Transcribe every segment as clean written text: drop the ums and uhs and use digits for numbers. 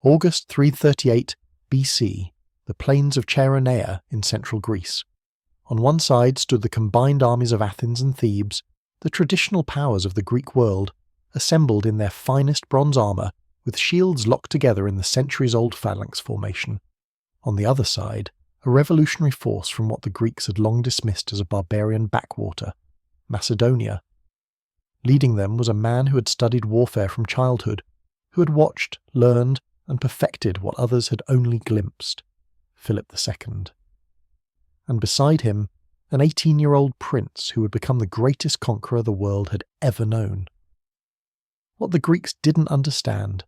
August 338 BC, the plains of Chaeronea in central Greece. On one side stood the combined armies of Athens and Thebes, the traditional powers of the Greek world, assembled in their finest bronze armour, with shields locked together in the centuries-old phalanx formation. On the other side, a revolutionary force from what the Greeks had long dismissed as a barbarian backwater, Macedonia. Leading them was a man who had studied warfare from childhood, who had watched, learned, and perfected what others had only glimpsed, Philip II. And beside him, an 18-year-old prince who would become the greatest conqueror the world had ever known. What the Greeks didn't understand,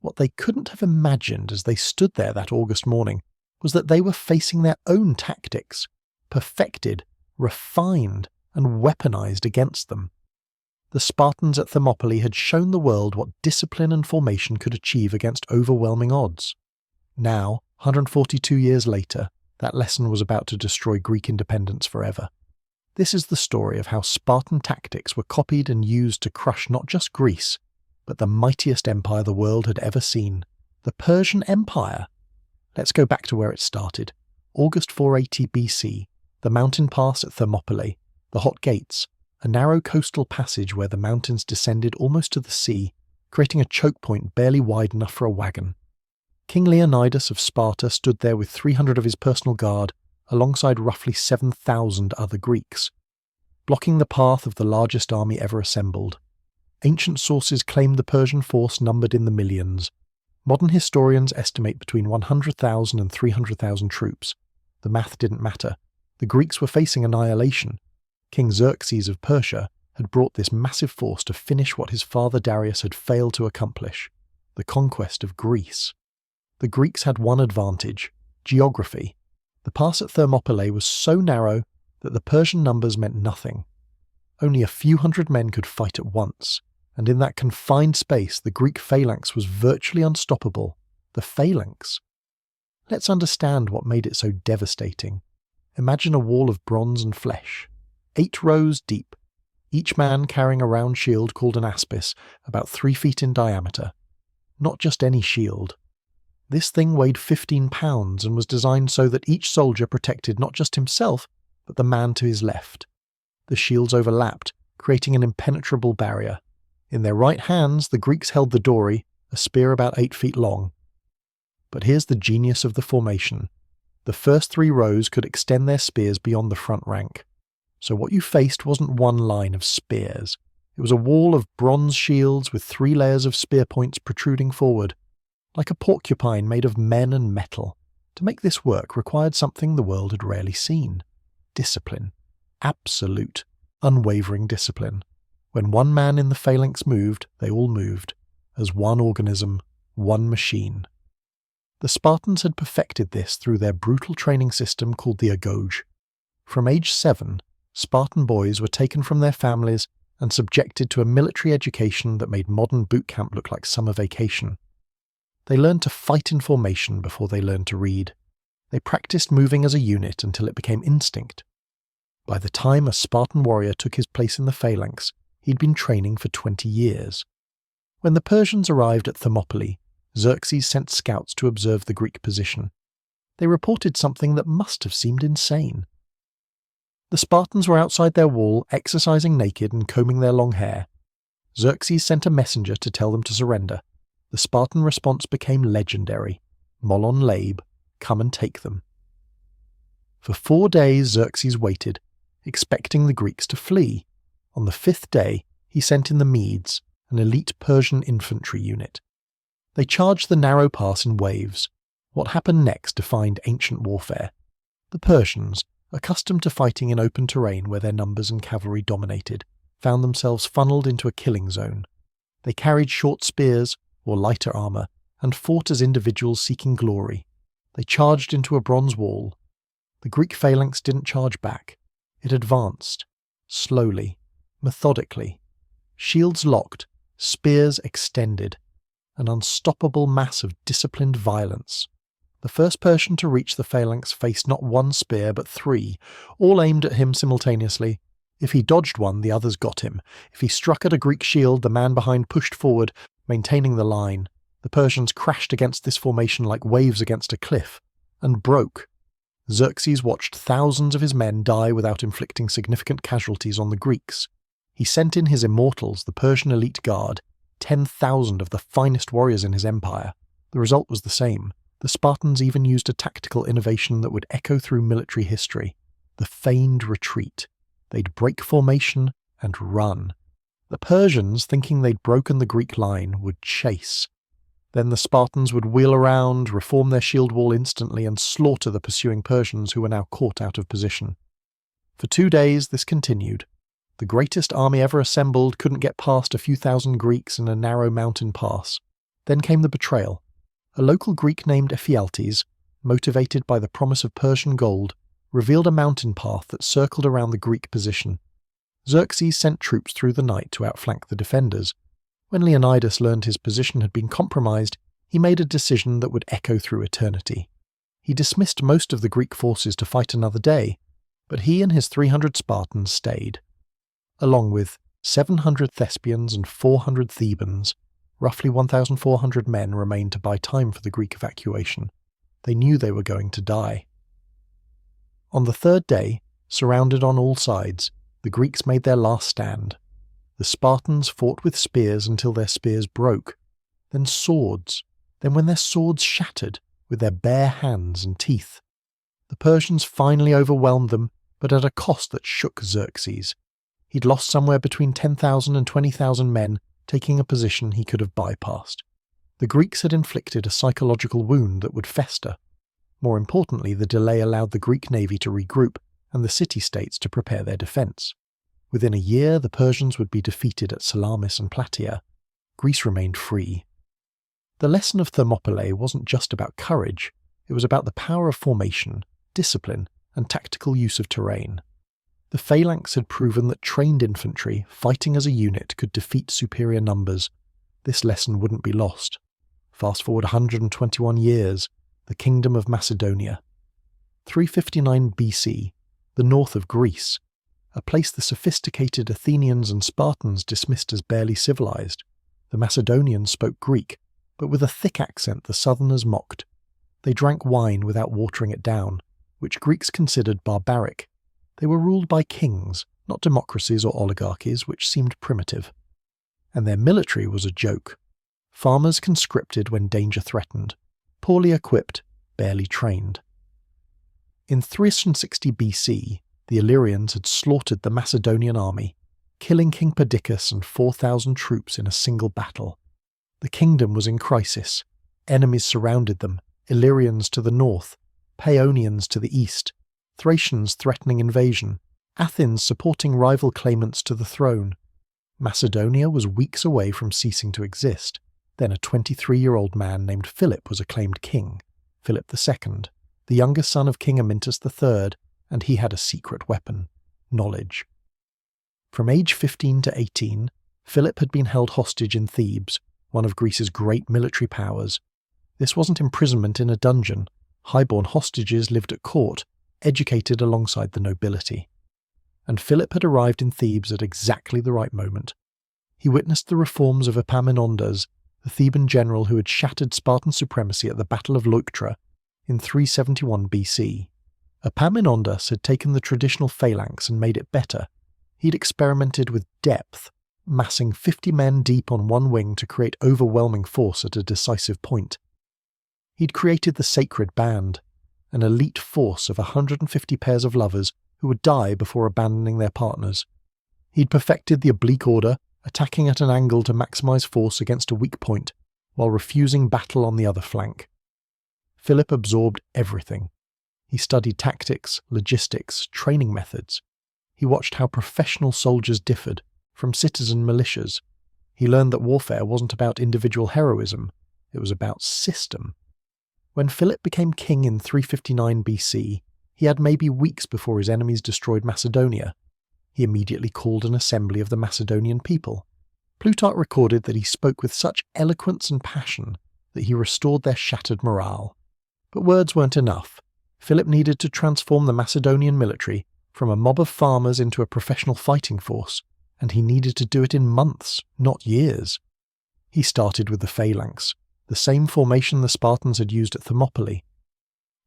what they couldn't have imagined as they stood there that August morning, was that they were facing their own tactics, perfected, refined, and weaponized against them. The Spartans at Thermopylae had shown the world what discipline and formation could achieve against overwhelming odds. Now, 142 years later, that lesson was about to destroy Greek independence forever. This is the story of how Spartan tactics were copied and used to crush not just Greece, but the mightiest empire the world had ever seen, the Persian Empire. Let's go back to where it started. August 480 BC, the mountain pass at Thermopylae, the Hot Gates, a narrow coastal passage where the mountains descended almost to the sea, creating a choke point barely wide enough for a wagon. King Leonidas of Sparta stood there with 300 of his personal guard, alongside roughly 7,000 other Greeks, blocking the path of the largest army ever assembled. Ancient sources claimed the Persian force numbered in the millions. Modern historians estimate between 100,000 and 300,000 troops. The math didn't matter. The Greeks were facing annihilation. King Xerxes of Persia had brought this massive force to finish what his father Darius had failed to accomplish, the conquest of Greece. The Greeks had one advantage: geography. The pass at Thermopylae was so narrow that the Persian numbers meant nothing. Only a few hundred men could fight at once, and in that confined space the Greek phalanx was virtually unstoppable. The phalanx. Let's understand what made it so devastating. Imagine a wall of bronze and flesh, 8 rows deep, each man carrying a round shield called an aspis, about 3 feet in diameter. Not just any shield. This thing weighed 15 pounds and was designed so that each soldier protected not just himself, but the man to his left. The shields overlapped, creating an impenetrable barrier. In their right hands, the Greeks held the dory, a spear about 8 feet long. But here's the genius of the formation. The first 3 rows could extend their spears beyond the front rank. So what you faced wasn't one line of spears. It was a wall of bronze shields with 3 layers of spear points protruding forward, like a porcupine made of men and metal. To make this work required something the world had rarely seen: discipline. Absolute, unwavering discipline. When one man in the phalanx moved, they all moved, as one organism, one machine. The Spartans had perfected this through their brutal training system called the diadochi. From age 7, Spartan boys were taken from their families and subjected to a military education that made modern boot camp look like summer vacation. They learned to fight in formation before they learned to read. They practiced moving as a unit until it became instinct. By the time a Spartan warrior took his place in the phalanx, he'd been training for 20 years. When the Persians arrived at Thermopylae, Xerxes sent scouts to observe the Greek position. They reported something that must have seemed insane. The Spartans were outside their wall, exercising naked and combing their long hair. Xerxes sent a messenger to tell them to surrender. The Spartan response became legendary. Molon Labe, come and take them. For 4 days Xerxes waited, expecting the Greeks to flee. On the 5th day, he sent in the Medes, an elite Persian infantry unit. They charged the narrow pass in waves. What happened next defined ancient warfare. The Persians, accustomed to fighting in open terrain where their numbers and cavalry dominated, found themselves funneled into a killing zone. They carried short spears, or lighter armour, and fought as individuals seeking glory. They charged into a bronze wall. The Greek phalanx didn't charge back. It advanced, slowly, methodically. Shields locked, spears extended. An unstoppable mass of disciplined violence. The first Persian to reach the phalanx faced not 1 spear but 3, all aimed at him simultaneously. If he dodged one, the others got him. If he struck at a Greek shield, the man behind pushed forward, maintaining the line. The Persians crashed against this formation like waves against a cliff, and broke. Xerxes watched thousands of his men die without inflicting significant casualties on the Greeks. He sent in his immortals, the Persian elite guard, 10,000 of the finest warriors in his empire. The result was the same. The Spartans even used a tactical innovation that would echo through military history: the feigned retreat. They'd break formation and run. The Persians, thinking they'd broken the Greek line, would chase. Then the Spartans would wheel around, reform their shield wall instantly, and slaughter the pursuing Persians who were now caught out of position. For 2 days this continued. The greatest army ever assembled couldn't get past a few thousand Greeks in a narrow mountain pass. Then came the betrayal. A local Greek named Ephialtes, motivated by the promise of Persian gold, revealed a mountain path that circled around the Greek position. Xerxes sent troops through the night to outflank the defenders. When Leonidas learned his position had been compromised, he made a decision that would echo through eternity. He dismissed most of the Greek forces to fight another day, but he and his 300 Spartans stayed. Along with 700 Thespians and 400 Thebans, roughly 1,400 men remained to buy time for the Greek evacuation. They knew they were going to die. On the third day, surrounded on all sides, the Greeks made their last stand. The Spartans fought with spears until their spears broke, then swords, then when their swords shattered, with their bare hands and teeth. The Persians finally overwhelmed them, but at a cost that shook Xerxes. He'd lost somewhere between 10,000 and 20,000 men, taking a position he could have bypassed. The Greeks had inflicted a psychological wound that would fester. More importantly, the delay allowed the Greek navy to regroup and the city-states to prepare their defence. Within a year, the Persians would be defeated at Salamis and Plataea. Greece remained free. The lesson of Thermopylae wasn't just about courage, it was about the power of formation, discipline, and tactical use of terrain. The phalanx had proven that trained infantry, fighting as a unit, could defeat superior numbers. This lesson wouldn't be lost. Fast forward 121 years, the Kingdom of Macedonia. 359 BC, the north of Greece, a place the sophisticated Athenians and Spartans dismissed as barely civilized. The Macedonians spoke Greek, but with a thick accent the southerners mocked. They drank wine without watering it down, which Greeks considered barbaric. They were ruled by kings, not democracies or oligarchies, which seemed primitive. And their military was a joke. Farmers conscripted when danger threatened, poorly equipped, barely trained. In 360 BC, the Illyrians had slaughtered the Macedonian army, killing King Perdiccas and 4,000 troops in a single battle. The kingdom was in crisis. Enemies surrounded them, Illyrians to the north, Paeonians to the east, Thracians threatening invasion, Athens supporting rival claimants to the throne. Macedonia was weeks away from ceasing to exist. Then a 23-year-old man named Philip was acclaimed king, Philip II, the younger son of King Amyntas III, and he had a secret weapon: knowledge. From age 15 to 18, Philip had been held hostage in Thebes, one of Greece's great military powers. This wasn't imprisonment in a dungeon. Highborn hostages lived at court, educated alongside the nobility. And Philip had arrived in Thebes at exactly the right moment. He witnessed the reforms of Epaminondas, the Theban general who had shattered Spartan supremacy at the Battle of Leuctra in 371 BC. Epaminondas had taken the traditional phalanx and made it better. He'd experimented with depth, massing 50 men deep on one wing to create overwhelming force at a decisive point. He'd created the Sacred Band, an elite force of 150 pairs of lovers who would die before abandoning their partners. He'd perfected the oblique order, attacking at an angle to maximize force against a weak point, while refusing battle on the other flank. Philip absorbed everything. He studied tactics, logistics, training methods. He watched how professional soldiers differed from citizen militias. He learned that warfare wasn't about individual heroism, it was about system. When Philip became king in 359 BC, he had maybe weeks before his enemies destroyed Macedonia. He immediately called an assembly of the Macedonian people. Plutarch recorded that he spoke with such eloquence and passion that he restored their shattered morale. But words weren't enough. Philip needed to transform the Macedonian military from a mob of farmers into a professional fighting force, and he needed to do it in months, not years. He started with the phalanx, the same formation the Spartans had used at Thermopylae.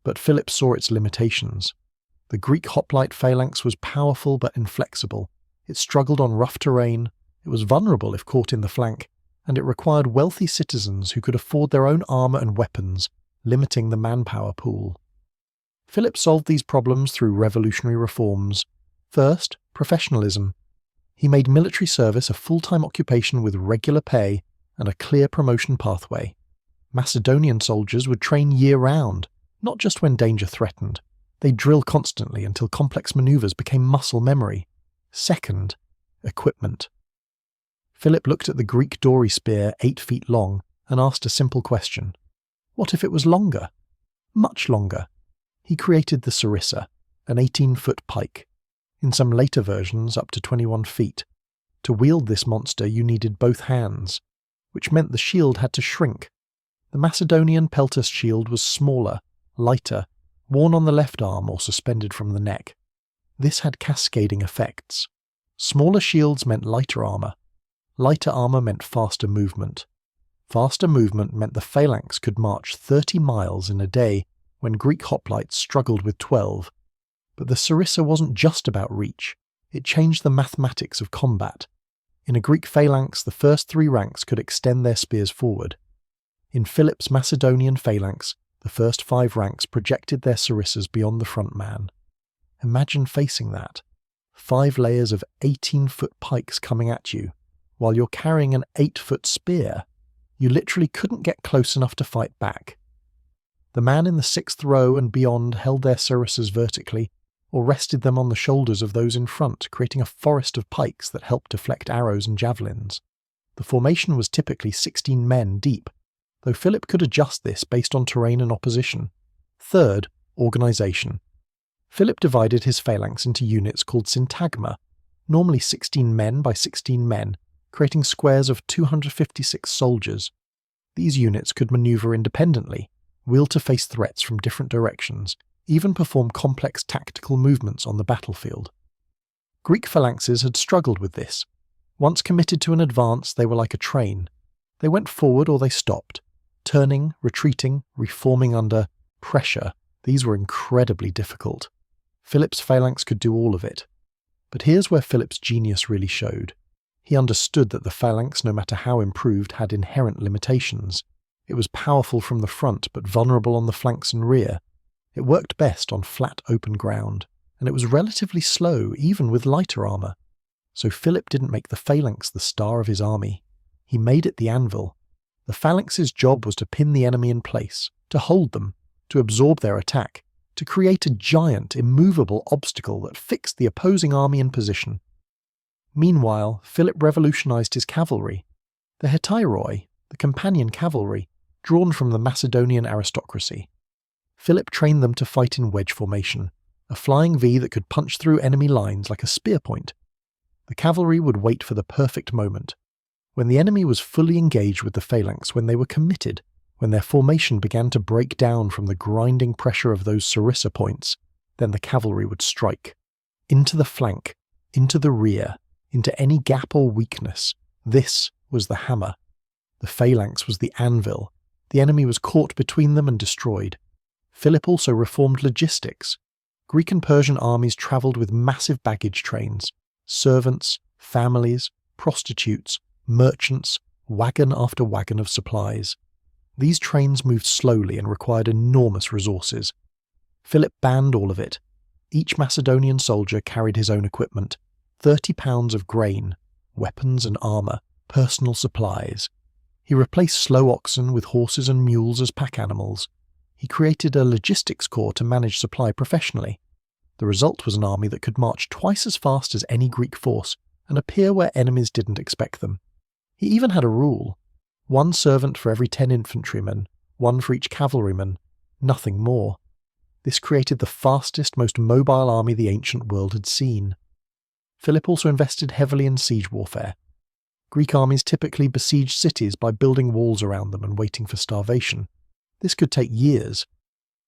But Philip saw its limitations. The Greek hoplite phalanx was powerful but inflexible. It struggled on rough terrain, it was vulnerable if caught in the flank, and it required wealthy citizens who could afford their own armour and weapons, limiting the manpower pool. Philip solved these problems through revolutionary reforms. First, professionalism. He made military service a full-time occupation with regular pay and a clear promotion pathway. Macedonian soldiers would train year-round, not just when danger threatened. They'd drill constantly until complex manoeuvres became muscle memory. Second, equipment. Philip looked at the Greek dory spear 8 feet long and asked a simple question. What if it was longer? Much longer. He created the sarissa, an 18-foot pike. In some later versions, up to 21 feet. To wield this monster you needed both hands, which meant the shield had to shrink. The Macedonian peltus shield was smaller, lighter, worn on the left arm or suspended from the neck. This had cascading effects. Smaller shields meant lighter armour. Lighter armour meant faster movement. Faster movement meant the phalanx could march 30 miles in a day when Greek hoplites struggled with 12. But the sarissa wasn't just about reach. It changed the mathematics of combat. In a Greek phalanx, the first 3 ranks could extend their spears forward. In Philip's Macedonian phalanx, the first 5 ranks projected their sarissas beyond the front man. Imagine facing that. 5 layers of 18-foot pikes coming at you, while you're carrying an 8-foot spear. You literally couldn't get close enough to fight back. The man in the 6th row and beyond held their sarissas vertically, or rested them on the shoulders of those in front, creating a forest of pikes that helped deflect arrows and javelins. The formation was typically 16 men deep, though Philip could adjust this based on terrain and opposition. Third, organisation. Philip divided his phalanx into units called syntagma, normally 16 men by 16 men, creating squares of 256 soldiers. These units could manoeuvre independently, will to face threats from different directions, even perform complex tactical movements on the battlefield. Greek phalanxes had struggled with this. Once committed to an advance, they were like a train. They went forward or they stopped, turning, retreating, reforming under pressure. These were incredibly difficult. Philip's phalanx could do all of it. But here's where Philip's genius really showed. He understood that the phalanx, no matter how improved, had inherent limitations. It was powerful from the front, but vulnerable on the flanks and rear. It worked best on flat, open ground, and it was relatively slow, even with lighter armour. So Philip didn't make the phalanx the star of his army. He made it the anvil. The phalanx's job was to pin the enemy in place, to hold them, to absorb their attack, to create a giant, immovable obstacle that fixed the opposing army in position. Meanwhile, Philip revolutionised his cavalry. The hetairoi, the companion cavalry, drawn from the Macedonian aristocracy. Philip trained them to fight in wedge formation, a flying V that could punch through enemy lines like a spear point. The cavalry would wait for the perfect moment, when the enemy was fully engaged with the phalanx, when they were committed, when their formation began to break down from the grinding pressure of those sarissa points, then the cavalry would strike. Into the flank, into the rear, into any gap or weakness. This was the hammer. The phalanx was the anvil. The enemy was caught between them and destroyed. Philip also reformed logistics. Greek and Persian armies travelled with massive baggage trains, servants, families, prostitutes, merchants, wagon after wagon of supplies. These trains moved slowly and required enormous resources. Philip banned all of it. Each Macedonian soldier carried his own equipment, 30 pounds of grain, weapons and armour, personal supplies. He replaced slow oxen with horses and mules as pack animals. He created a logistics corps to manage supply professionally. The result was an army that could march twice as fast as any Greek force and appear where enemies didn't expect them. He even had a rule: 1 servant for every 10 infantrymen, 1 for each cavalryman, nothing more. This created the fastest, most mobile army the ancient world had seen. Philip also invested heavily in siege warfare. Greek armies typically besieged cities by building walls around them and waiting for starvation. This could take years.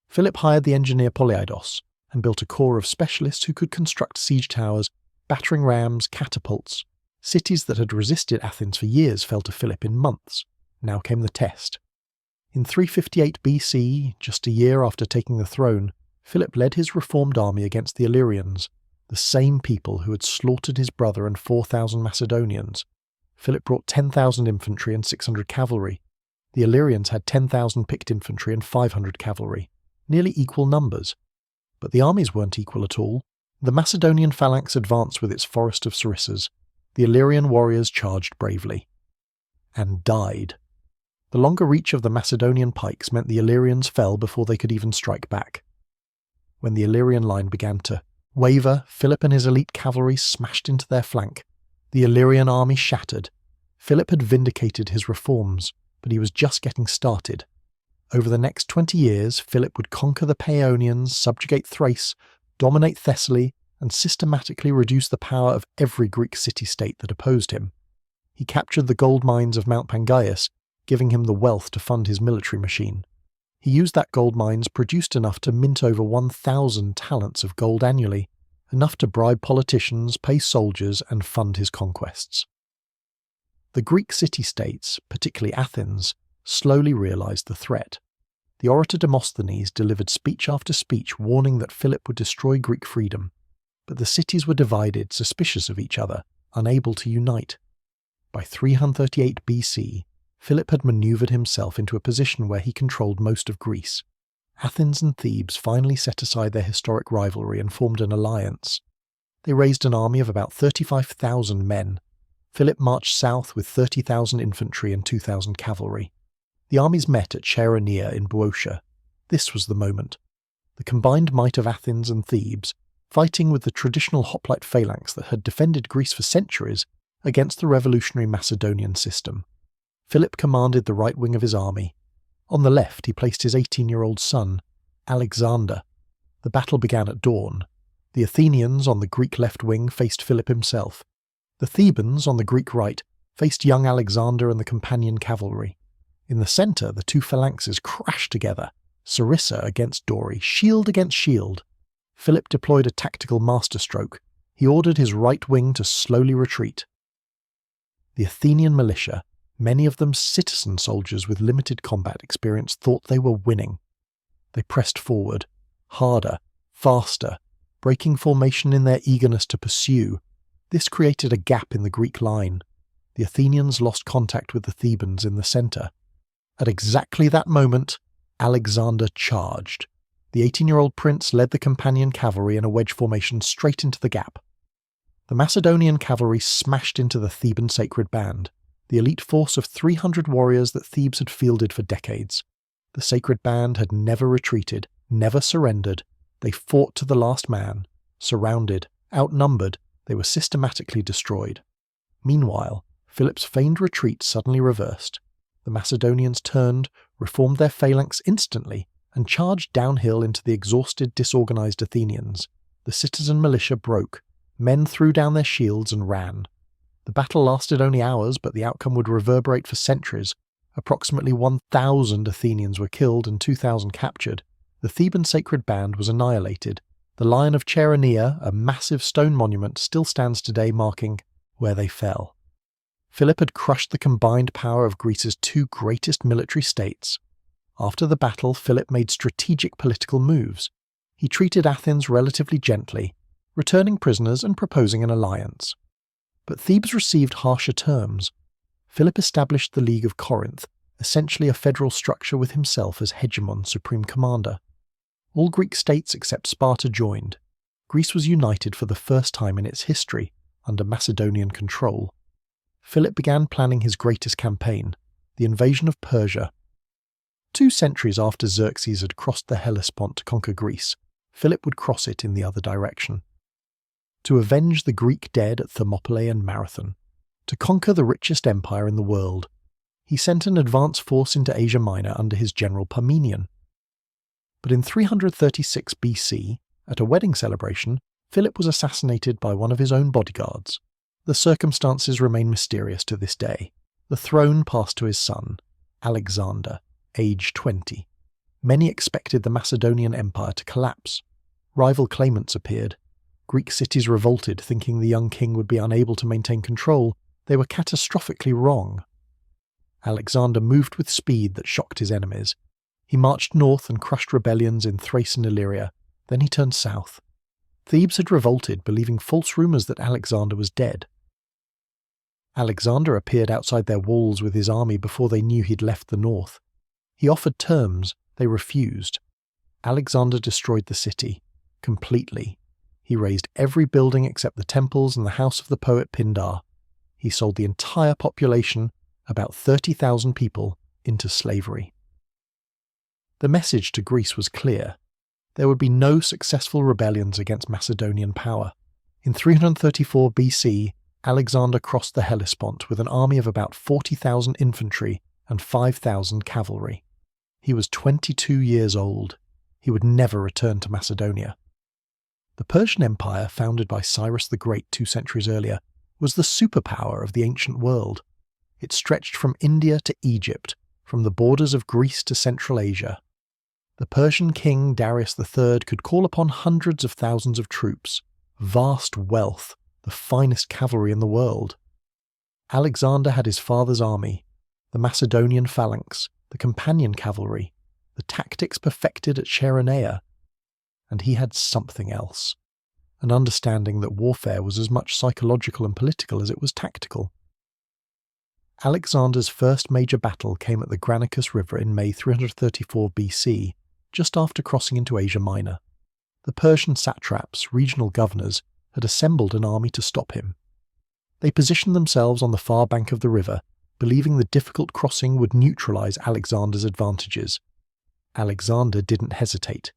Philip hired the engineer Polyeidos and built a corps of specialists who could construct siege towers, battering rams, catapults. Cities that had resisted Athens for years fell to Philip in months. Now came the test. In 358 BC, just a year after taking the throne, Philip led his reformed army against the Illyrians, the same people who had slaughtered his brother and 4,000 Macedonians. Philip brought 10,000 infantry and 600 cavalry. The Illyrians had 10,000 picked infantry and 500 cavalry, nearly equal numbers. But the armies weren't equal at all. The Macedonian phalanx advanced with its forest of sarissas. The Illyrian warriors charged bravely. And died. The longer reach of the Macedonian pikes meant the Illyrians fell before they could even strike back. When the Illyrian line began to waver, Philip and his elite cavalry smashed into their flank. The Illyrian army shattered. Philip had vindicated his reforms, but he was just getting started. Over the next 20 years, Philip would conquer the Paeonians, subjugate Thrace, dominate Thessaly, and systematically reduce the power of every Greek city-state that opposed him. He captured the gold mines of Mount Pangaeus, giving him the wealth to fund his military machine. He used that gold mines produced enough to mint over 1,000 talents of gold annually, enough to bribe politicians, pay soldiers, and fund his conquests. The Greek city-states, particularly Athens, slowly realized the threat. The orator Demosthenes delivered speech after speech warning that Philip would destroy Greek freedom, but the cities were divided, suspicious of each other, unable to unite. By 338 BC, Philip had manoeuvred himself into a position where he controlled most of Greece. Athens and Thebes finally set aside their historic rivalry and formed an alliance. They raised an army of about 35,000 men. Philip marched south with 30,000 infantry and 2,000 cavalry. The armies met at Chaeronea in Boeotia. This was the moment. The combined might of Athens and Thebes, fighting with the traditional hoplite phalanx that had defended Greece for centuries against the revolutionary Macedonian system. Philip commanded the right wing of his army. On the left he placed his 18-year-old son, Alexander. The battle began at dawn. The Athenians on the Greek left wing faced Philip himself. The Thebans on the Greek right faced young Alexander and the companion cavalry. In the centre, the two phalanxes crashed together, sarissa against dory, shield against shield. Philip deployed a tactical masterstroke. He ordered his right wing to slowly retreat. The Athenian militia, many of them citizen soldiers with limited combat experience, thought they were winning. They pressed forward, harder, faster, breaking formation in their eagerness to pursue. This created a gap in the Greek line. The Athenians lost contact with the Thebans in the centre. At exactly that moment, Alexander charged. The 18-year-old prince led the companion cavalry in a wedge formation straight into the gap. The Macedonian cavalry smashed into the Theban sacred band, the elite force of 300 warriors that Thebes had fielded for decades. The sacred band had never retreated, never surrendered. They fought to the last man. Surrounded, outnumbered, they were systematically destroyed. Meanwhile, Philip's feigned retreat suddenly reversed. The Macedonians turned, reformed their phalanx instantly, and charged downhill into the exhausted, disorganized Athenians. The citizen militia broke. Men threw down their shields and ran. The battle lasted only hours, but the outcome would reverberate for centuries. Approximately 1,000 Athenians were killed and 2,000 captured. The Theban sacred band was annihilated. The Lion of Chaeronea, a massive stone monument, still stands today marking where they fell. Philip had crushed the combined power of Greece's two greatest military states. After the battle, Philip made strategic political moves. He treated Athens relatively gently, returning prisoners and proposing an alliance. But Thebes received harsher terms. Philip established the League of Corinth, essentially a federal structure with himself as hegemon, supreme commander. All Greek states except Sparta joined. Greece was united for the first time in its history, under Macedonian control. Philip began planning his greatest campaign, the invasion of Persia. 2 centuries after Xerxes had crossed the Hellespont to conquer Greece, Philip would cross it in the other direction. To avenge the Greek dead at Thermopylae and Marathon, to conquer the richest empire in the world, he sent an advance force into Asia Minor under his general Parmenion. But in 336 BC, at a wedding celebration, Philip was assassinated by one of his own bodyguards. The circumstances remain mysterious to this day. The throne passed to his son, Alexander, aged 20. Many expected the Macedonian Empire to collapse. Rival claimants appeared. Greek cities revolted, thinking the young king would be unable to maintain control. They were catastrophically wrong. Alexander moved with speed that shocked his enemies. He marched north and crushed rebellions in Thrace and Illyria. Then he turned south. Thebes had revolted, believing false rumours that Alexander was dead. Alexander appeared outside their walls with his army before they knew he'd left the north. He offered terms. They refused. Alexander destroyed the city, completely. He razed every building except the temples and the house of the poet Pindar. He sold the entire population, about 30,000 people, into slavery. The message to Greece was clear. There would be no successful rebellions against Macedonian power. In 334 BC, Alexander crossed the Hellespont with an army of about 40,000 infantry and 5,000 cavalry. He was 22 years old. He would never return to Macedonia. The Persian Empire, founded by Cyrus the Great 2 centuries earlier, was the superpower of the ancient world. It stretched from India to Egypt, from the borders of Greece to Central Asia. The Persian king Darius III could call upon hundreds of thousands of troops, vast wealth, the finest cavalry in the world. Alexander had his father's army, the Macedonian phalanx, the companion cavalry, the tactics perfected at Chaeronea. And he had something else, an understanding that warfare was as much psychological and political as it was tactical. Alexander's first major battle came at the Granicus River in May 334 BC, just after crossing into Asia Minor. The Persian satraps, regional governors, had assembled an army to stop him. They positioned themselves on the far bank of the river, believing the difficult crossing would neutralize Alexander's advantages. Alexander didn't hesitate.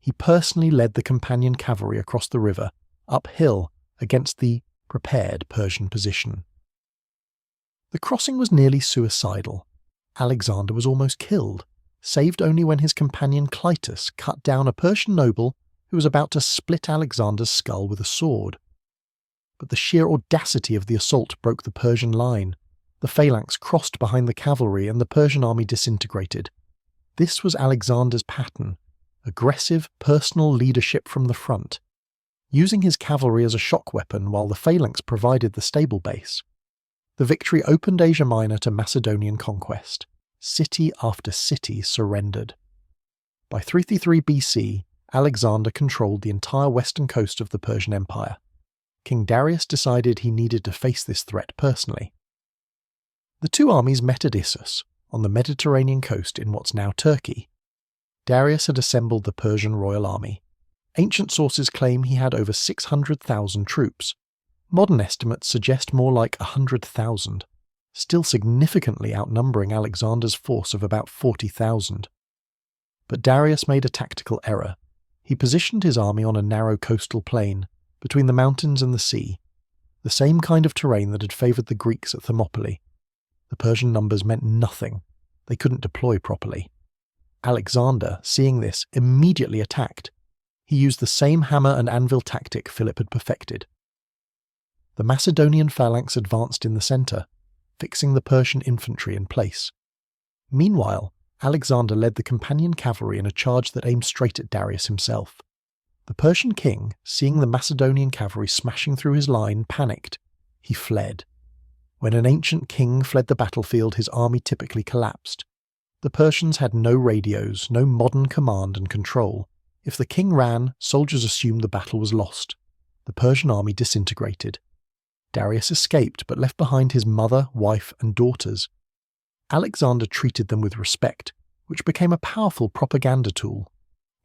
He personally led the companion cavalry across the river, uphill, against the prepared Persian position. The crossing was nearly suicidal. Alexander was almost killed, saved only when his companion Clytus cut down a Persian noble who was about to split Alexander's skull with a sword. But the sheer audacity of the assault broke the Persian line. The phalanx crossed behind the cavalry and the Persian army disintegrated. This was Alexander's pattern: aggressive, personal leadership from the front, using his cavalry as a shock weapon while the phalanx provided the stable base. The victory opened Asia Minor to Macedonian conquest. City after city surrendered. By 333 BC, Alexander controlled the entire western coast of the Persian Empire. King Darius decided he needed to face this threat personally. The two armies met at Issus, on the Mediterranean coast in what's now Turkey. Darius had assembled the Persian royal army. Ancient sources claim he had over 600,000 troops. Modern estimates suggest more like 100,000, still significantly outnumbering Alexander's force of about 40,000. But Darius made a tactical error. He positioned his army on a narrow coastal plain, between the mountains and the sea, the same kind of terrain that had favoured the Greeks at Thermopylae. The Persian numbers meant nothing. They couldn't deploy properly. Alexander, seeing this, immediately attacked. He used the same hammer and anvil tactic Philip had perfected. The Macedonian phalanx advanced in the centre, fixing the Persian infantry in place. Meanwhile, Alexander led the companion cavalry in a charge that aimed straight at Darius himself. The Persian king, seeing the Macedonian cavalry smashing through his line, panicked. He fled. When an ancient king fled the battlefield, his army typically collapsed. The Persians had no radios, no modern command and control. If the king ran, soldiers assumed the battle was lost. The Persian army disintegrated. Darius escaped, but left behind his mother, wife, and daughters. Alexander treated them with respect, which became a powerful propaganda tool.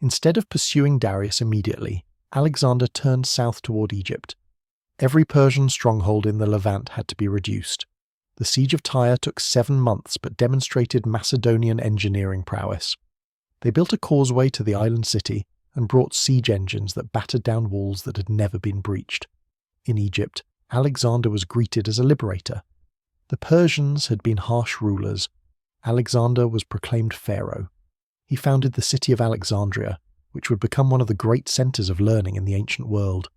Instead of pursuing Darius immediately, Alexander turned south toward Egypt. Every Persian stronghold in the Levant had to be reduced. The siege of Tyre took 7 months but demonstrated Macedonian engineering prowess. They built a causeway to the island city and brought siege engines that battered down walls that had never been breached. In Egypt, Alexander was greeted as a liberator. The Persians had been harsh rulers. Alexander was proclaimed pharaoh. He founded the city of Alexandria, which would become one of the great centres of learning in the ancient world.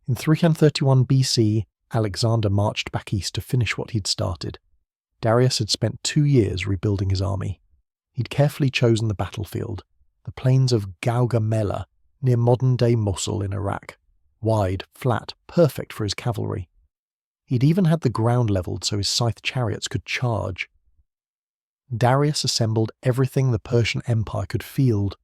In 331 BC, Alexander marched back east to finish what he'd started. Darius had spent 2 years rebuilding his army. He'd carefully chosen the battlefield, the plains of Gaugamela, near modern-day Mosul in Iraq. Wide, flat, perfect for his cavalry. He'd even had the ground levelled so his scythe chariots could charge. Darius assembled everything the Persian Empire could field.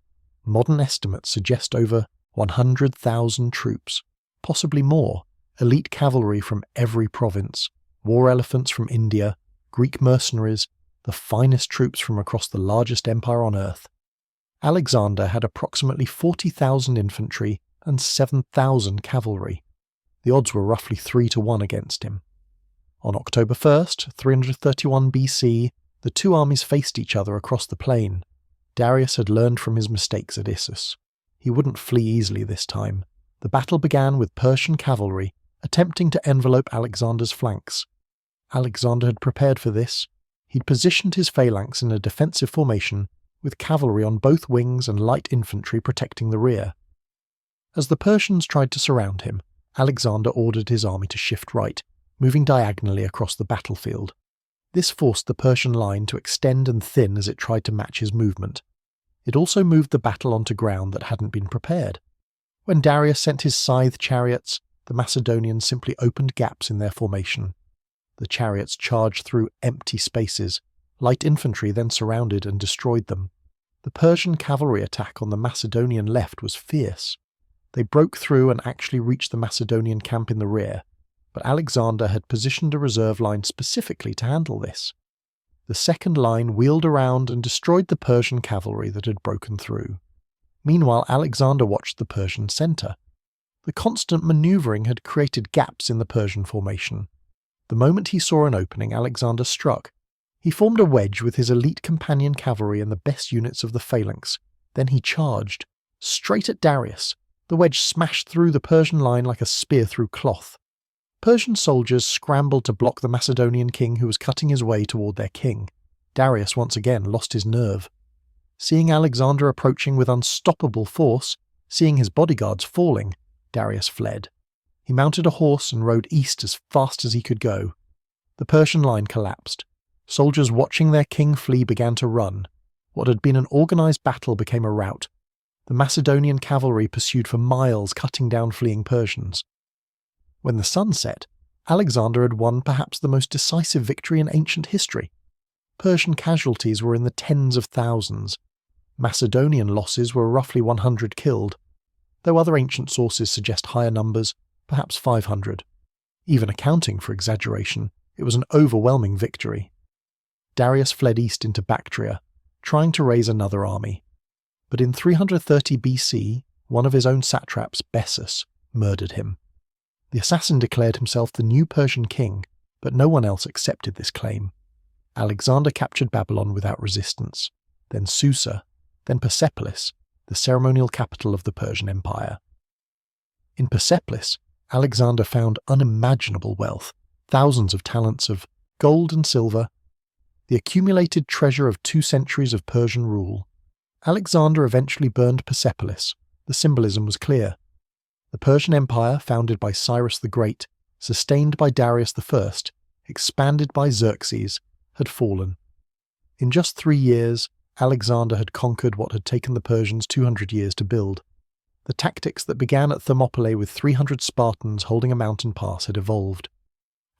Modern estimates suggest over 100,000 troops, possibly more, elite cavalry from every province, war elephants from India, Greek mercenaries, the finest troops from across the largest empire on earth. Alexander had approximately 40,000 infantry and 7,000 cavalry. The odds were roughly 3-1 against him. On October 1st, 331 BC, the two armies faced each other across the plain. Darius had learned from his mistakes at Issus. He wouldn't flee easily this time. The battle began with Persian cavalry attempting to envelope Alexander's flanks. Alexander had prepared for this. He'd positioned his phalanx in a defensive formation, with cavalry on both wings and light infantry protecting the rear. As the Persians tried to surround him, Alexander ordered his army to shift right, moving diagonally across the battlefield. This forced the Persian line to extend and thin as it tried to match his movement. It also moved the battle onto ground that hadn't been prepared. When Darius sent his scythe chariots, the Macedonians simply opened gaps in their formation. The chariots charged through empty spaces. Light infantry then surrounded and destroyed them. The Persian cavalry attack on the Macedonian left was fierce. They broke through and actually reached the Macedonian camp in the rear, but Alexander had positioned a reserve line specifically to handle this. The second line wheeled around and destroyed the Persian cavalry that had broken through. Meanwhile, Alexander watched the Persian centre. The constant manoeuvring had created gaps in the Persian formation. The moment he saw an opening, Alexander struck. He formed a wedge with his elite companion cavalry and the best units of the phalanx. Then he charged, straight at Darius. The wedge smashed through the Persian line like a spear through cloth. Persian soldiers scrambled to block the Macedonian king who was cutting his way toward their king. Darius once again lost his nerve. Seeing Alexander approaching with unstoppable force, seeing his bodyguards falling, Darius fled. He mounted a horse and rode east as fast as he could go. The Persian line collapsed. Soldiers watching their king flee began to run. What had been an organized battle became a rout. The Macedonian cavalry pursued for miles, cutting down fleeing Persians. When the sun set, Alexander had won perhaps the most decisive victory in ancient history. Persian casualties were in the tens of thousands. Macedonian losses were roughly 100 killed, though other ancient sources suggest higher numbers, perhaps 500. Even accounting for exaggeration, it was an overwhelming victory. Darius fled east into Bactria, trying to raise another army. But in 330 BC, one of his own satraps, Bessus, murdered him. The assassin declared himself the new Persian king, but no one else accepted this claim. Alexander captured Babylon without resistance, then Susa, then Persepolis, the ceremonial capital of the Persian Empire. In Persepolis, Alexander found unimaginable wealth, thousands of talents of gold and silver, the accumulated treasure of 2 centuries of Persian rule. Alexander eventually burned Persepolis. The symbolism was clear. The Persian Empire, founded by Cyrus the Great, sustained by Darius I, expanded by Xerxes, had fallen. In just 3 years, Alexander had conquered what had taken the Persians 200 years to build. The tactics that began at Thermopylae with 300 Spartans holding a mountain pass had evolved.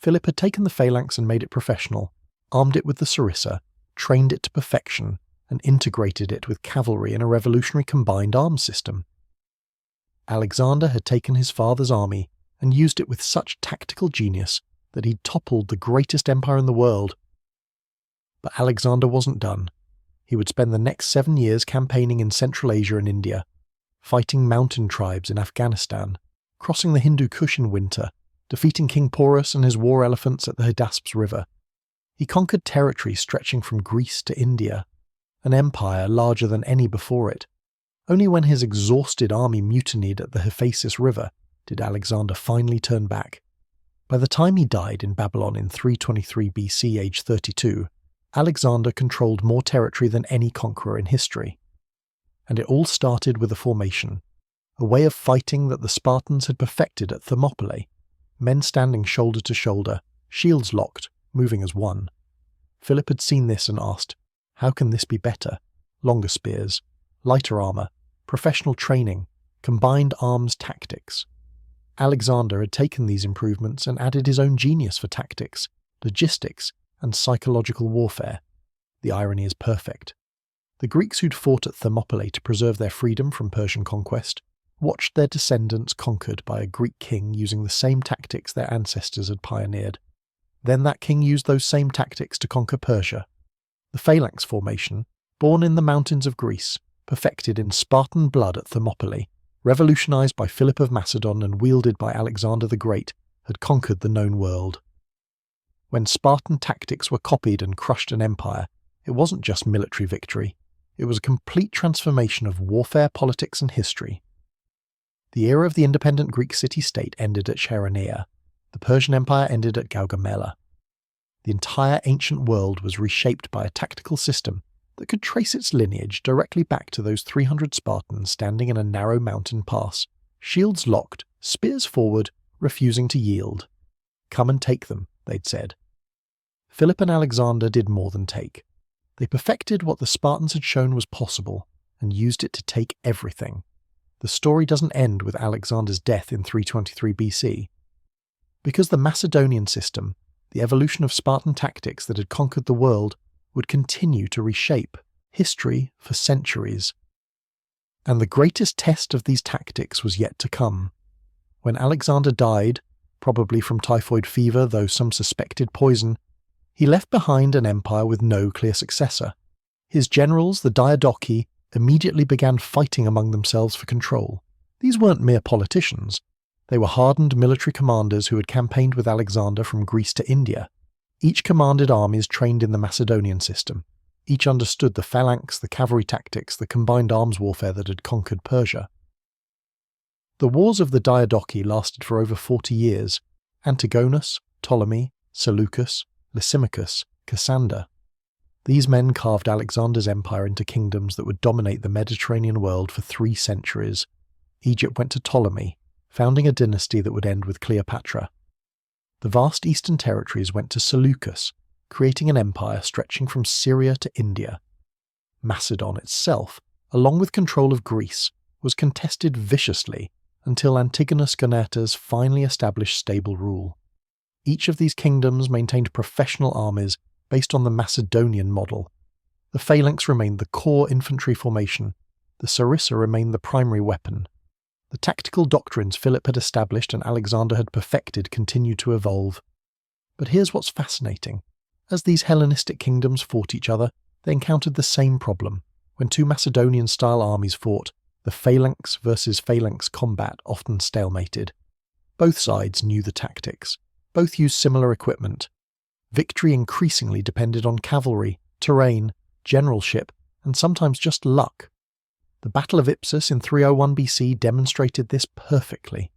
Philip had taken the phalanx and made it professional, armed it with the sarissa, trained it to perfection, and integrated it with cavalry in a revolutionary combined arms system. Alexander had taken his father's army and used it with such tactical genius that he'd toppled the greatest empire in the world. But Alexander wasn't done. He would spend the next 7 years campaigning in Central Asia and India, fighting mountain tribes in Afghanistan, crossing the Hindu Kush in winter, defeating King Porus and his war elephants at the Hydaspes River. He conquered territory stretching from Greece to India, an empire larger than any before it. Only when his exhausted army mutinied at the Hephaestus River did Alexander finally turn back. By the time he died in Babylon in 323 BC, aged 32, Alexander controlled more territory than any conqueror in history. And it all started with a formation, a way of fighting that the Spartans had perfected at Thermopylae, men standing shoulder to shoulder, shields locked, moving as one. Philip had seen this and asked, how can this be better? Longer spears, lighter armour, professional training, combined arms tactics. Alexander had taken these improvements and added his own genius for tactics, logistics, and psychological warfare. The irony is perfect. The Greeks who'd fought at Thermopylae to preserve their freedom from Persian conquest watched their descendants conquered by a Greek king using the same tactics their ancestors had pioneered. Then that king used those same tactics to conquer Persia. The phalanx formation, born in the mountains of Greece, perfected in Spartan blood at Thermopylae, revolutionized by Philip of Macedon and wielded by Alexander the Great, had conquered the known world. When Spartan tactics were copied and crushed an empire, it wasn't just military victory. It was a complete transformation of warfare, politics, and history. The era of the independent Greek city-state ended at Chaeronea. The Persian Empire ended at Gaugamela. The entire ancient world was reshaped by a tactical system that could trace its lineage directly back to those 300 Spartans standing in a narrow mountain pass, shields locked, spears forward, refusing to yield. "Come and take them," they'd said. Philip and Alexander did more than take. They perfected what the Spartans had shown was possible and used it to take everything. The story doesn't end with Alexander's death in 323 BC. Because the Macedonian system, the evolution of Spartan tactics that had conquered the world, would continue to reshape history for centuries. And the greatest test of these tactics was yet to come. When Alexander died, probably from typhoid fever, though some suspected poison, he left behind an empire with no clear successor. His generals, the diadochi, immediately began fighting among themselves for control. These weren't mere politicians. They were hardened military commanders who had campaigned with Alexander from Greece to India. Each commanded armies trained in the Macedonian system. Each understood the phalanx, the cavalry tactics, the combined arms warfare that had conquered Persia. The wars of the diadochi lasted for over 40 years. Antigonus, Ptolemy, Seleucus, Lysimachus, Cassander. These men carved Alexander's empire into kingdoms that would dominate the Mediterranean world for 3 centuries. Egypt went to Ptolemy, founding a dynasty that would end with Cleopatra. The vast eastern territories went to Seleucus, creating an empire stretching from Syria to India. Macedon itself, along with control of Greece, was contested viciously until Antigonus Gonatas finally established stable rule. Each of these kingdoms maintained professional armies based on the Macedonian model. The phalanx remained the core infantry formation. The sarissa remained the primary weapon. The tactical doctrines Philip had established and Alexander had perfected continued to evolve. But here's what's fascinating. As these Hellenistic kingdoms fought each other, they encountered the same problem. When 2 Macedonian-style armies fought, the phalanx versus phalanx combat often stalemated. Both sides knew the tactics. Both used similar equipment. Victory increasingly depended on cavalry, terrain, generalship, and sometimes just luck. The Battle of Ipsus in 301 BC demonstrated this perfectly.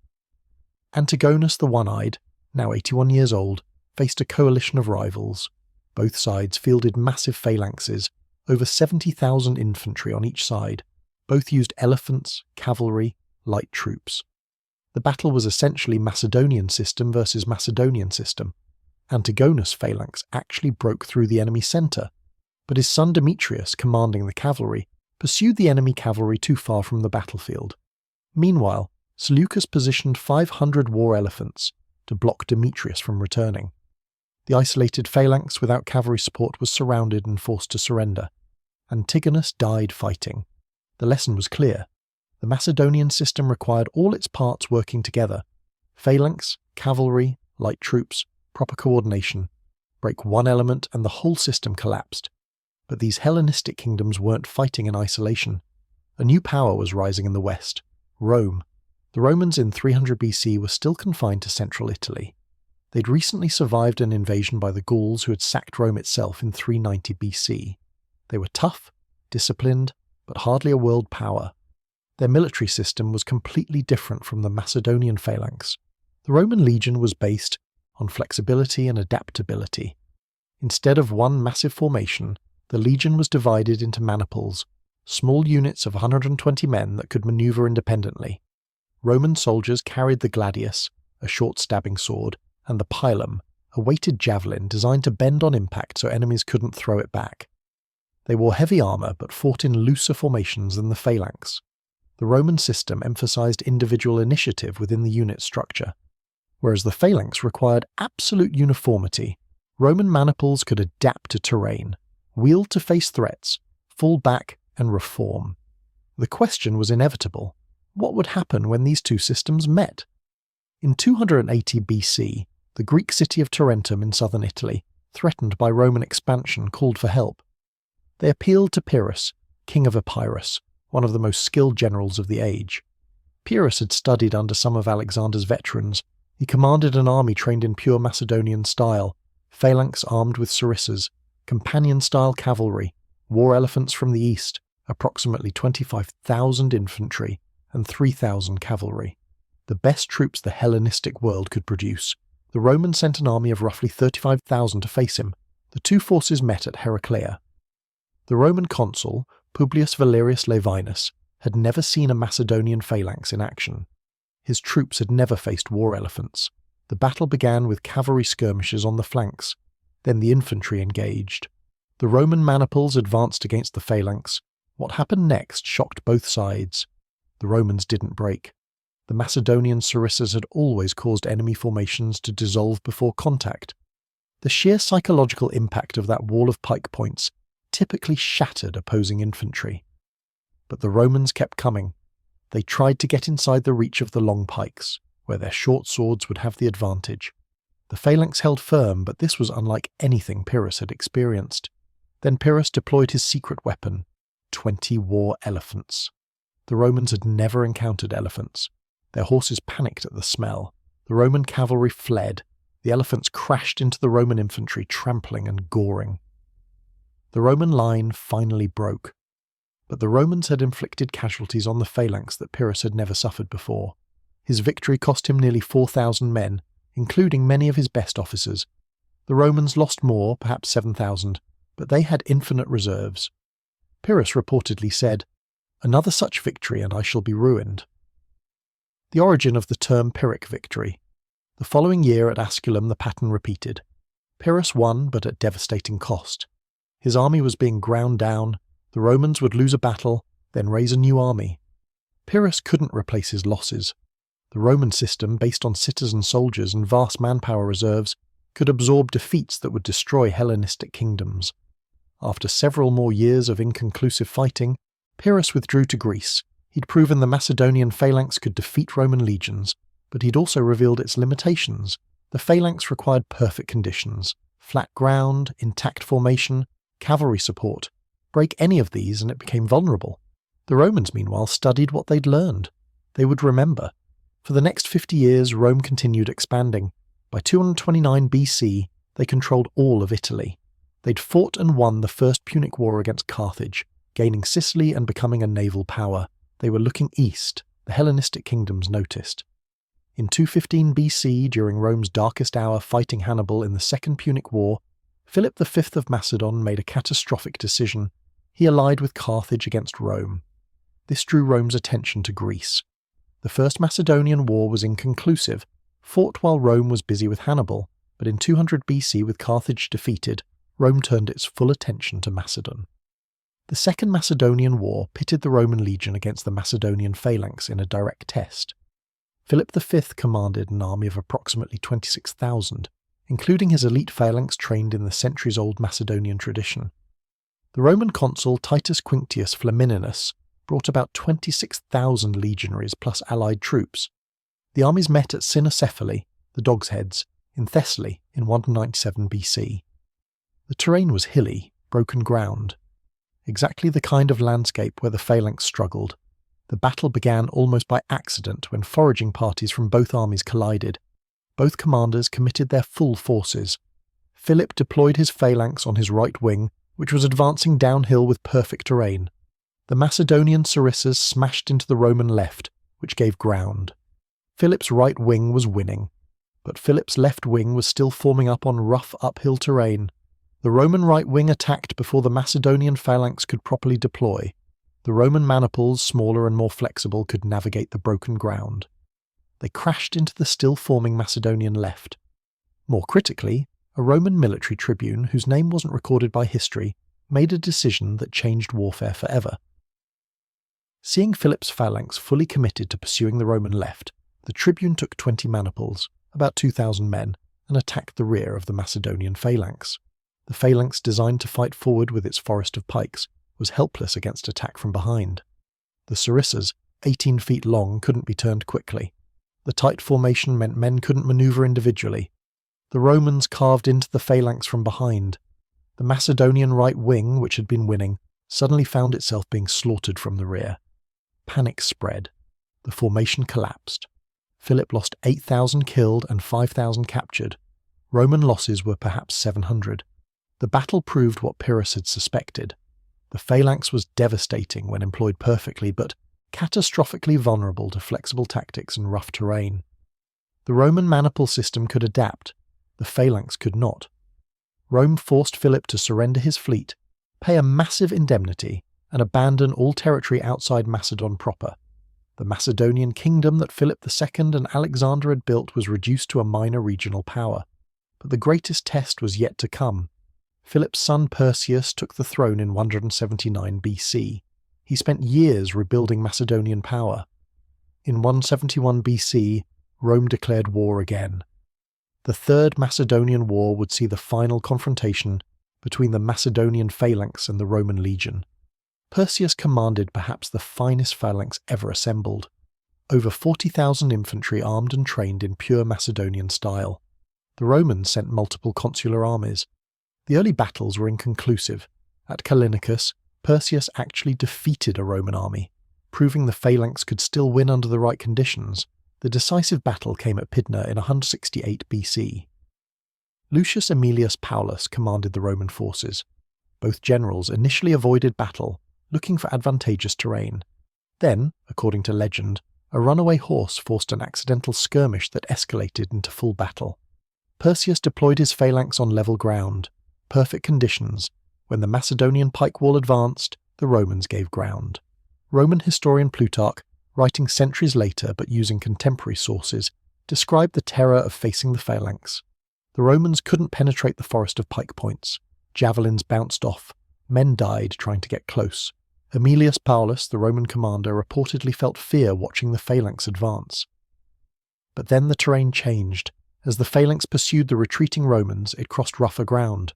Antigonus the One-Eyed, now 81 years old, faced a coalition of rivals. Both sides fielded massive phalanxes, over 70,000 infantry on each side. Both used elephants, cavalry, light troops. The battle was essentially Macedonian system versus Macedonian system. Antigonus' phalanx actually broke through the enemy centre, but his son Demetrius, commanding the cavalry, pursued the enemy cavalry too far from the battlefield. Meanwhile, Seleucus positioned 500 war elephants to block Demetrius from returning. The isolated phalanx without cavalry support was surrounded and forced to surrender. Antigonus died fighting. The lesson was clear. The Macedonian system required all its parts working together. Phalanx, cavalry, light troops, proper coordination. Break one element and the whole system collapsed. But these Hellenistic kingdoms weren't fighting in isolation. A new power was rising in the west, Rome. The Romans in 300 BC were still confined to central Italy. They'd recently survived an invasion by the Gauls who had sacked Rome itself in 390 BC. They were tough, disciplined, but hardly a world power. Their military system was completely different from the Macedonian phalanx. The Roman legion was based on flexibility and adaptability. Instead of one massive formation, the legion was divided into maniples, small units of 120 men that could maneuver independently. Roman soldiers carried the gladius, a short stabbing sword, and the pilum, a weighted javelin designed to bend on impact so enemies couldn't throw it back. They wore heavy armour but fought in looser formations than the phalanx. The Roman system emphasized individual initiative within the unit structure, whereas the phalanx required absolute uniformity. Roman maniples could adapt to terrain, wheel to face threats, fall back, and reform. The question was inevitable. What would happen when these two systems met? In 280 BC, the Greek city of Tarentum in southern Italy, threatened by Roman expansion, called for help. They appealed to Pyrrhus, king of Epirus, one of the most skilled generals of the age. Pyrrhus had studied under some of Alexander's veterans. He commanded an army trained in pure Macedonian style, phalanx armed with sarissas, companion-style cavalry, war elephants from the east, approximately 25,000 infantry, and 3,000 cavalry. The best troops the Hellenistic world could produce. The Romans sent an army of roughly 35,000 to face him. The two forces met at Heraclea. The Roman consul, Publius Valerius Laevinus, had never seen a Macedonian phalanx in action. His troops had never faced war elephants. The battle began with cavalry skirmishes on the flanks. Then the infantry engaged. The Roman maniples advanced against the phalanx. What happened next shocked both sides. The Romans didn't break. The Macedonian sarissas had always caused enemy formations to dissolve before contact. The sheer psychological impact of that wall of pike points typically shattered opposing infantry. But the Romans kept coming. They tried to get inside the reach of the long pikes, where their short swords would have the advantage. The phalanx held firm, but this was unlike anything Pyrrhus had experienced. Then Pyrrhus deployed his secret weapon, 20 war elephants. The Romans had never encountered elephants. Their horses panicked at the smell. The Roman cavalry fled. The elephants crashed into the Roman infantry, trampling and goring. The Roman line finally broke. But the Romans had inflicted casualties on the phalanx that Pyrrhus had never suffered before. His victory cost him nearly 4,000 men, including many of his best officers. The Romans lost more, perhaps 7,000, but they had infinite reserves. Pyrrhus reportedly said, "Another such victory and I shall be ruined." The origin of the term Pyrrhic victory. The following year at Asculum the pattern repeated. Pyrrhus won, but at devastating cost. His army was being ground down. The Romans would lose a battle, then raise a new army. Pyrrhus couldn't replace his losses. The Roman system, based on citizen soldiers and vast manpower reserves, could absorb defeats that would destroy Hellenistic kingdoms. After several more years of inconclusive fighting, Pyrrhus withdrew to Greece. He'd proven the Macedonian phalanx could defeat Roman legions, but he'd also revealed its limitations. The phalanx required perfect conditions: flat ground, intact formation, cavalry support. Break any of these and it became vulnerable. The Romans, meanwhile, studied what they'd learned. They would remember. For the next 50 years, Rome continued expanding. By 229 BC, they controlled all of Italy. They'd fought and won the First Punic War against Carthage, gaining Sicily and becoming a naval power. They were looking east. The Hellenistic kingdoms noticed. In 215 BC, during Rome's darkest hour fighting Hannibal in the Second Punic War, Philip V of Macedon made a catastrophic decision. He allied with Carthage against Rome. This drew Rome's attention to Greece. The First Macedonian War was inconclusive, fought while Rome was busy with Hannibal, but in 200 BC, with Carthage defeated, Rome turned its full attention to Macedon. The Second Macedonian War pitted the Roman legion against the Macedonian phalanx in a direct test. Philip V commanded an army of approximately 26,000, including his elite phalanx trained in the centuries-old Macedonian tradition. The Roman consul Titus Quinctius Flamininus brought about 26,000 legionaries plus allied troops. The armies met at Cynocephali, the Dog's Heads, in Thessaly in 197 BC. The terrain was hilly, broken ground, exactly the kind of landscape where the phalanx struggled. The battle began almost by accident when foraging parties from both armies collided. Both commanders committed their full forces. Philip deployed his phalanx on his right wing, which was advancing downhill with perfect terrain. The Macedonian sarissas smashed into the Roman left, which gave ground. Philip's right wing was winning, but Philip's left wing was still forming up on rough uphill terrain. The Roman right wing attacked before the Macedonian phalanx could properly deploy. The Roman maniples, smaller and more flexible, could navigate the broken ground. They crashed into the still-forming Macedonian left. More critically, a Roman military tribune, whose name wasn't recorded by history, made a decision that changed warfare forever. Seeing Philip's phalanx fully committed to pursuing the Roman left, the tribune took 20 maniples, about 2,000 men, and attacked the rear of the Macedonian phalanx. The phalanx, designed to fight forward with its forest of pikes, was helpless against attack from behind. The sarissas, 18 feet long, couldn't be turned quickly. The tight formation meant men couldn't maneuver individually. The Romans carved into the phalanx from behind. The Macedonian right wing, which had been winning, suddenly found itself being slaughtered from the rear. Panic spread. The formation collapsed. Philip lost 8,000 killed and 5,000 captured. Roman losses were perhaps 700. The battle proved what Pyrrhus had suspected. The phalanx was devastating when employed perfectly, but catastrophically vulnerable to flexible tactics and rough terrain. The Roman maniple system could adapt. The phalanx could not. Rome forced Philip to surrender his fleet, pay a massive indemnity, and abandon all territory outside Macedon proper. The Macedonian kingdom that Philip II and Alexander had built was reduced to a minor regional power. But the greatest test was yet to come. Philip's son Perseus took the throne in 179 BC. He spent years rebuilding Macedonian power. In 171 BC, Rome declared war again. The Third Macedonian War would see the final confrontation between the Macedonian phalanx and the Roman legion. Perseus commanded perhaps the finest phalanx ever assembled. Over 40,000 infantry armed and trained in pure Macedonian style. The Romans sent multiple consular armies. The early battles were inconclusive. At Callinicus, Perseus actually defeated a Roman army, proving the phalanx could still win under the right conditions. The decisive battle came at Pydna in 168 BC. Lucius Aemilius Paulus commanded the Roman forces. Both generals initially avoided battle, looking for advantageous terrain. Then, according to legend, a runaway horse forced an accidental skirmish that escalated into full battle. Perseus deployed his phalanx on level ground. Perfect conditions. When the Macedonian pike wall advanced, the Romans gave ground. Roman historian Plutarch, writing centuries later but using contemporary sources, described the terror of facing the phalanx. The Romans couldn't penetrate the forest of pike points. Javelins bounced off. Men died trying to get close. Aemilius Paulus, the Roman commander, reportedly felt fear watching the phalanx advance. But then the terrain changed. As the phalanx pursued the retreating Romans, it crossed rougher ground.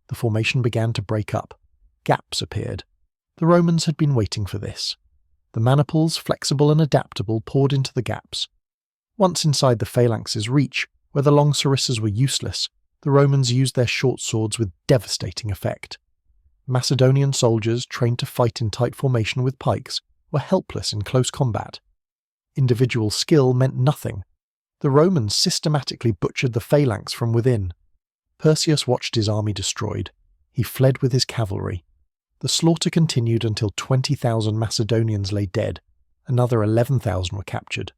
The formation began to break up. Gaps appeared. The Romans had been waiting for this. The maniples, flexible and adaptable, poured into the gaps. Once inside the phalanx's reach, where the long sarissas were useless, the Romans used their short swords with devastating effect. Macedonian soldiers, trained to fight in tight formation with pikes, were helpless in close combat. Individual skill meant nothing. The Romans systematically butchered the phalanx from within. Perseus watched his army destroyed. He fled with his cavalry. The slaughter continued until 20,000 Macedonians lay dead. Another 11,000 were captured.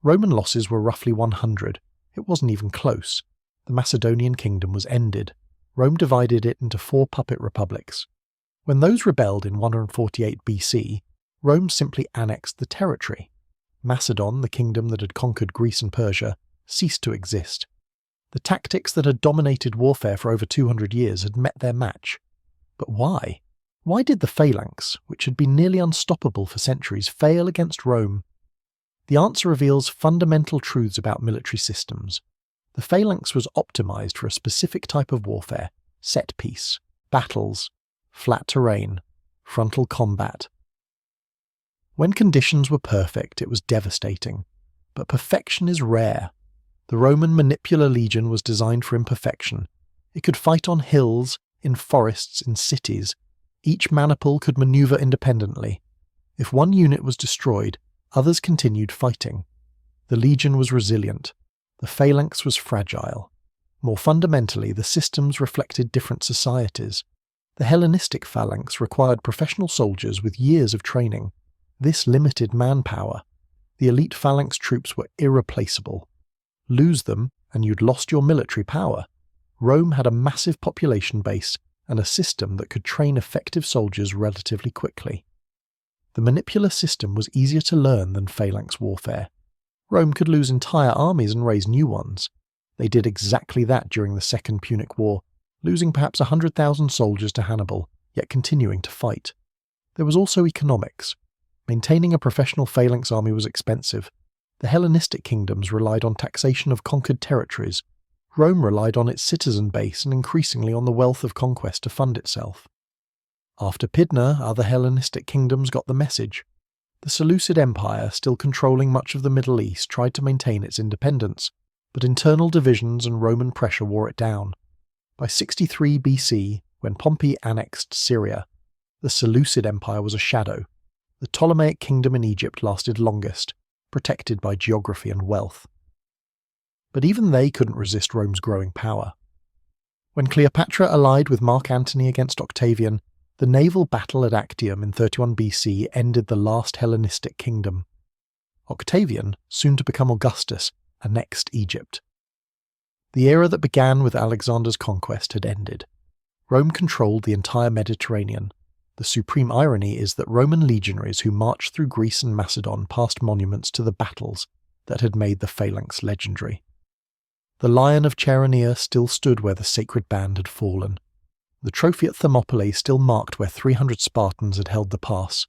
Roman losses were roughly 100. It wasn't even close. The Macedonian kingdom was ended. Rome divided it into 4 puppet republics. When those rebelled in 148 BC, Rome simply annexed the territory. Macedon, the kingdom that had conquered Greece and Persia, ceased to exist. The tactics that had dominated warfare for over 200 years had met their match. But why? Why did the phalanx, which had been nearly unstoppable for centuries, fail against Rome? The answer reveals fundamental truths about military systems. The phalanx was optimized for a specific type of warfare: set piece, battles, flat terrain, frontal combat. When conditions were perfect, it was devastating. But perfection is rare. The Roman manipular legion was designed for imperfection. It could fight on hills, in forests, in cities. Each maniple could maneuver independently. If one unit was destroyed, others continued fighting. The legion was resilient. The phalanx was fragile. More fundamentally, the systems reflected different societies. The Hellenistic phalanx required professional soldiers with years of training. This limited manpower. The elite phalanx troops were irreplaceable. Lose them, and you'd lost your military power. Rome had a massive population base and a system that could train effective soldiers relatively quickly. The manipular system was easier to learn than phalanx warfare. Rome could lose entire armies and raise new ones. They did exactly that during the Second Punic War, losing perhaps 100,000 soldiers to Hannibal, yet continuing to fight. There was also economics. Maintaining a professional phalanx army was expensive. The Hellenistic kingdoms relied on taxation of conquered territories. Rome relied on its citizen base and increasingly on the wealth of conquest to fund itself. After Pydna, other Hellenistic kingdoms got the message. The Seleucid Empire, still controlling much of the Middle East, tried to maintain its independence, but internal divisions and Roman pressure wore it down. By 63 BC, when Pompey annexed Syria, the Seleucid Empire was a shadow. The Ptolemaic kingdom in Egypt lasted longest, protected by geography and wealth. But even they couldn't resist Rome's growing power. When Cleopatra allied with Mark Antony against Octavian, the naval battle at Actium in 31 BC ended the last Hellenistic kingdom. Octavian, soon to become Augustus, annexed Egypt. The era that began with Alexander's conquest had ended. Rome controlled the entire Mediterranean. The supreme irony is that Roman legionaries who marched through Greece and Macedon passed monuments to the battles that had made the phalanx legendary. The Lion of Chaeronea still stood where the sacred band had fallen. The trophy at Thermopylae still marked where 300 Spartans had held the pass.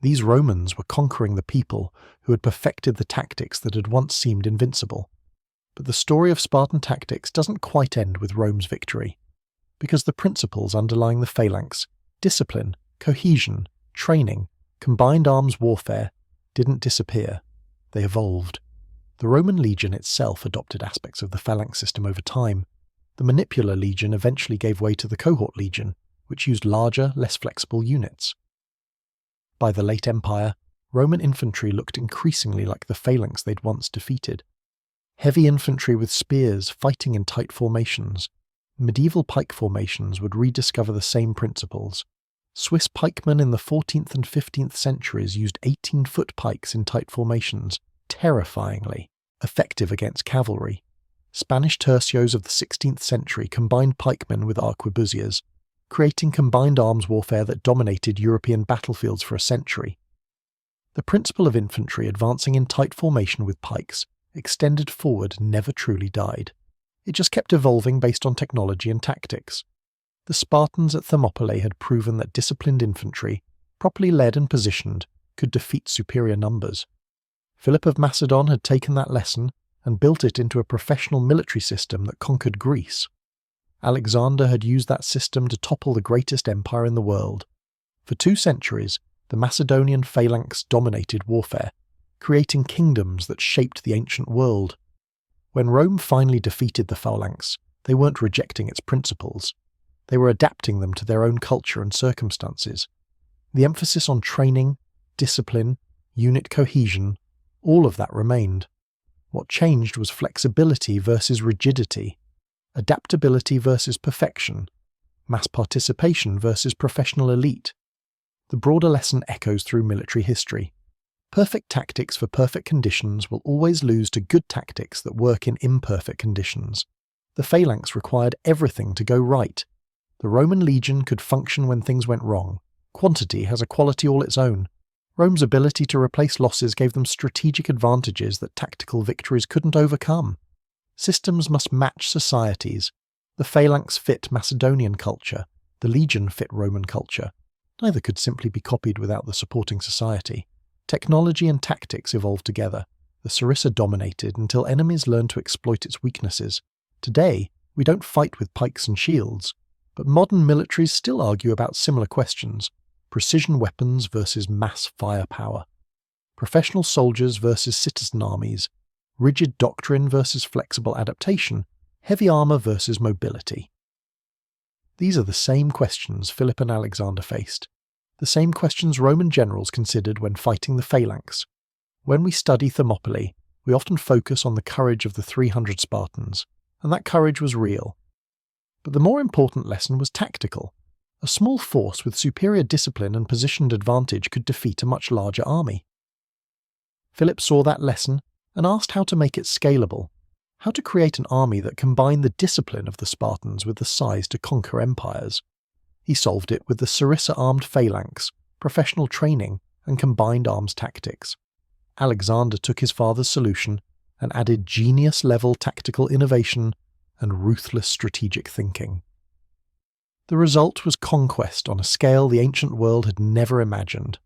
These Romans were conquering the people who had perfected the tactics that had once seemed invincible. But the story of Spartan tactics doesn't quite end with Rome's victory, because the principles underlying the phalanx, discipline, cohesion, training, combined arms warfare, didn't disappear. They evolved. The Roman legion itself adopted aspects of the phalanx system over time. The manipular legion eventually gave way to the cohort legion, which used larger, less flexible units. By the late Empire, Roman infantry looked increasingly like the phalanx they'd once defeated. Heavy infantry with spears fighting in tight formations. Medieval pike formations would rediscover the same principles. Swiss pikemen in the 14th and 15th centuries used 18-foot pikes in tight formations, terrifyingly effective against cavalry. Spanish tercios of the 16th century combined pikemen with arquebusiers, creating combined arms warfare that dominated European battlefields for a century. The principle of infantry advancing in tight formation with pikes, extended forward, never truly died. It just kept evolving based on technology and tactics. The Spartans at Thermopylae had proven that disciplined infantry, properly led and positioned, could defeat superior numbers. Philip of Macedon had taken that lesson and built it into a professional military system that conquered Greece. Alexander had used that system to topple the greatest empire in the world. For 2 centuries, the Macedonian phalanx dominated warfare, creating kingdoms that shaped the ancient world. When Rome finally defeated the phalanx, they weren't rejecting its principles. They were adapting them to their own culture and circumstances. The emphasis on training, discipline, unit cohesion, all of that remained. What changed was flexibility versus rigidity, adaptability versus perfection, mass participation versus professional elite. The broader lesson echoes through military history. Perfect tactics for perfect conditions will always lose to good tactics that work in imperfect conditions. The phalanx required everything to go right. The Roman legion could function when things went wrong. Quantity has a quality all its own. Rome's ability to replace losses gave them strategic advantages that tactical victories couldn't overcome. Systems must match societies. The phalanx fit Macedonian culture. The legion fit Roman culture. Neither could simply be copied without the supporting society. Technology and tactics evolved together. The sarissa dominated until enemies learned to exploit its weaknesses. Today, we don't fight with pikes and shields, but modern militaries still argue about similar questions: precision weapons versus mass firepower, professional soldiers versus citizen armies, rigid doctrine versus flexible adaptation, heavy armor versus mobility. These are the same questions Philip and Alexander faced, the same questions Roman generals considered when fighting the phalanx. When we study Thermopylae, we often focus on the courage of the 300 Spartans, and that courage was real. But the more important lesson was tactical. A small force with superior discipline and positioned advantage could defeat a much larger army. Philip saw that lesson and asked how to make it scalable, how to create an army that combined the discipline of the Spartans with the size to conquer empires. He solved it with the sarissa-armed phalanx, professional training, and combined arms tactics. Alexander took his father's solution and added genius-level tactical innovation and ruthless strategic thinking. The result was conquest on a scale the ancient world had never imagined.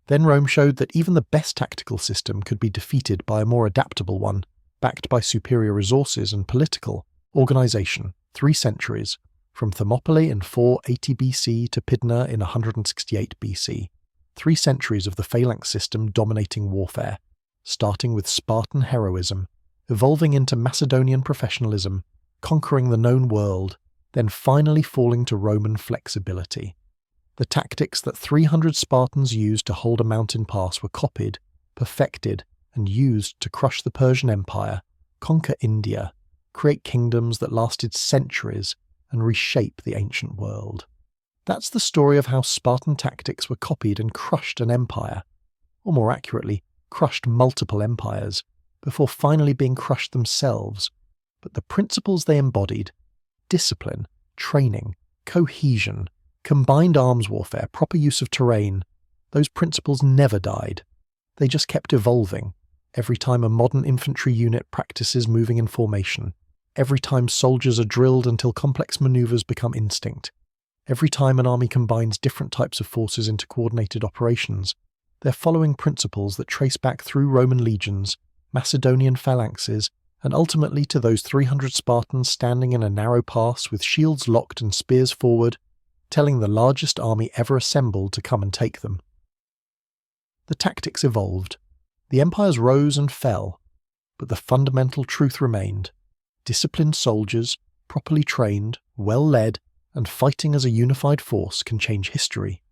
Then Rome showed that even the best tactical system could be defeated by a more adaptable one, backed by superior resources and political, Organisation, 3 centuries, from Thermopylae in 480 BC to Pydna in 168 BC. 3 centuries of the phalanx system dominating warfare, starting with Spartan heroism, evolving into Macedonian professionalism, conquering the known world, then finally falling to Roman flexibility. The tactics that 300 Spartans used to hold a mountain pass were copied, perfected, and used to crush the Persian Empire, conquer India, create kingdoms that lasted centuries, and reshape the ancient world. That's the story of how Spartan tactics were copied and crushed an empire, or more accurately, crushed multiple empires, before finally being crushed themselves. But the principles they embodied, discipline, training, cohesion, combined arms warfare, proper use of terrain, those principles never died. They just kept evolving, every time a modern infantry unit practices moving in formation, every time soldiers are drilled until complex maneuvers become instinct, every time an army combines different types of forces into coordinated operations. They're following principles that trace back through Roman legions, Macedonian phalanxes, and ultimately to those 300 Spartans standing in a narrow pass with shields locked and spears forward, telling the largest army ever assembled to come and take them. The tactics evolved. The empires rose and fell, but the fundamental truth remained. Disciplined soldiers, properly trained, well led, and fighting as a unified force can change history.